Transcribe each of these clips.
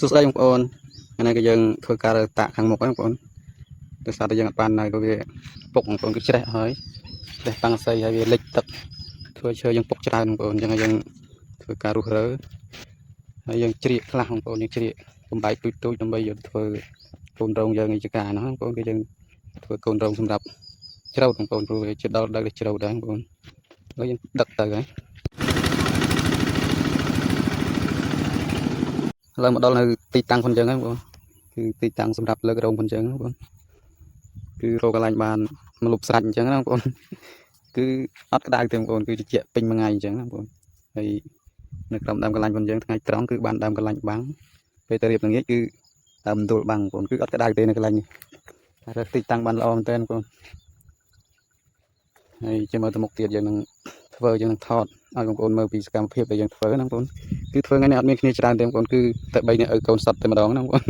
สุดท้ายของคนอันนั้นก็ยังធ្វើការតាក់ខាងមុខហ្នឹងបងប្អូនដោយសារតែយើងអត់បាននៅក៏វាពុកបងប្អូនគឺច្រេះហើយច្រេះតាំងស័យហើយវាលិចទឹកធ្វើឈើយើងពុកច្រើនបងប្អូនអញ្ចឹងយើងធ្វើការរុះរើហើយយើងជ្រៀកខ្លះបងប្អូនយើងជ្រៀកបំបែកទូចទូចដើម្បីយកធ្វើកូនរងយើងឯចការហ្នឹងបងប្អូនគឺយើងធ្វើកូនរងសម្រាប់ច្រូតបងប្អូនព្រោះវាជាដល់ដល់ច្រូតដែរបងប្អូនហើយយើងដឹកទៅហើយឥឡូវមកដល់នៅទីតាំងផងអញ្ចឹងហ្នឹងបងគឺទីតាំងសម្រាប់លើករងផងអញ្ចឹងបងប្អូនគឺរកកន្លែងបានមកលុបស្រាច់អញ្ចឹងណាបងប្អូនគឺអត់ក្តៅទេបងប្អូនគឺជាពេញមួយថ្ងៃអញ្ចឹងណាបងប្អូនហើយនៅក្រោមដើមកន្លែងផងអញ្ចឹងថ្ងៃត្រង់គឺបានដើមកន្លែងបាំងពេលទៅរៀបល្ងាចគឺដើមដួលបាំងបងប្អូនគឺអត់ក្តៅទេនៅកន្លែងនេះតែទីតាំងបានល្អមែនទែនបងប្អូនហើយចាំមើលទៅមុខទៀតយើងនឹងធ្វើយើងនឹងថតឲ្យបងប្អូនមើលពីសកម្មភាពដែលយើងធ្វើណាបងប្អូនគឺធ្វើថ្ងៃនេះអត់មានគ្នាច្រើនទេបងប្អូនគឺតែ3នាក់ឲ្យកូនសត្វតែម្ដងណាបងប្អូន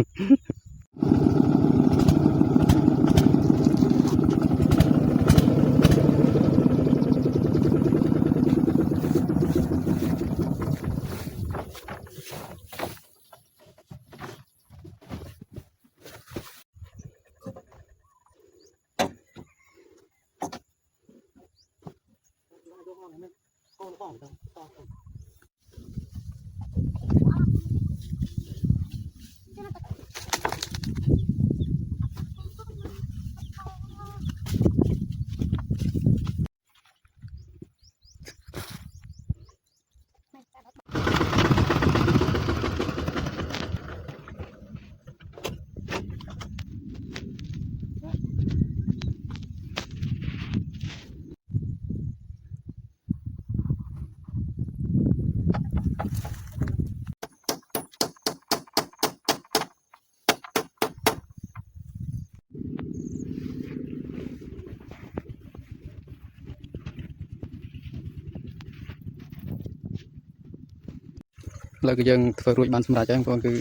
ឥឡូវគឺយើងធ្វើរួចបានសម្រាប់ហើយបងប្អូនគឺ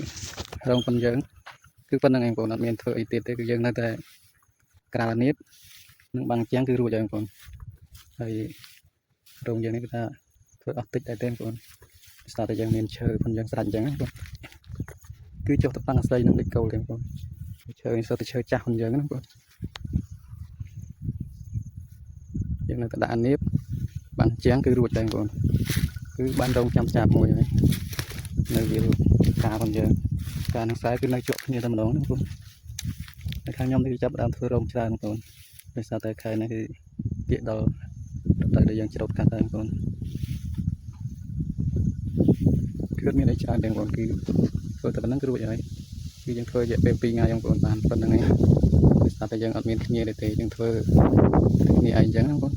រងប៉ុនយើងគឺប៉ុណ្្នឹងឯងបងប្អូនអត់មានធ្វើអីទៀតទេគឺយើងនៅតែក្រាលនេះនឹងបាំងជាងគឺរួចហើយបងប្អូនហើយរោងយើងនេះគឺថាធ្វើអស់តិចតែទេបងប្អូនស្ទើរតែយើងមានឈើប៉ុនយើងស្រាច់អញ្ចឹងណាបងគឺចុះទៅតាំងអាស្រ័យនឹងដូចគោលទេបងប្អូនឈើនេះសូវតែឈើចាស់ប៉ុនយើងណាបងប្អូនយើងនៅតែដាក់អានីបបាំងជាងគឺរួចហើយបងប្អូនគឺបានរងចាំចាប់មួយហើយនៅវាការផងយើងការនឹងខ្សែគឺនៅជាប់គ្នាតែម្ដងណាបងប្អូនហើយខាងខ្ញុំនេះគឺចាប់ដើមធ្វើរោងច្រើនបងប្អូនដោយសារតែខែនេះគឺពាក្យដល់ដែលយើងច្រូតកាត់ហើយបងប្អូនគឺមានអីច្រើនដែរបងប្អូនគឺធ្វើតែប៉ុណ្្នឹងគឺរួចហើយគឺយើងធ្វើរយៈពេល2ថ្ងៃបងប្អូនបានប៉ុណ្្នឹងឯងដោយសារតែយើងអត់មានគ្នាទេយើងធ្វើគ្នាឯងអញ្ចឹងណាបងប្អូន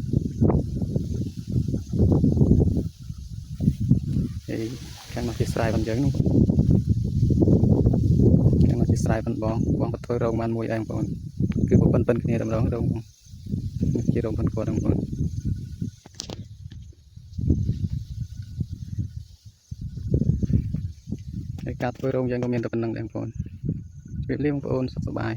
ហើយខាងមកជាស្រែផងយើងណាខាងមកជាស្រែផងបងក៏ធ្វើរោងបានមួយដែរបងប្អូនគឺប៉ុនគ្នាតែម្ដងរោងជារោងប៉ុនគាត់បងប្អូនហើយការធ្វើរោងយើងក៏មានតែប៉ុណ្្នឹងដែរបងប្អូនជម្រាបលាបងប្អូនសុខសប្បាយ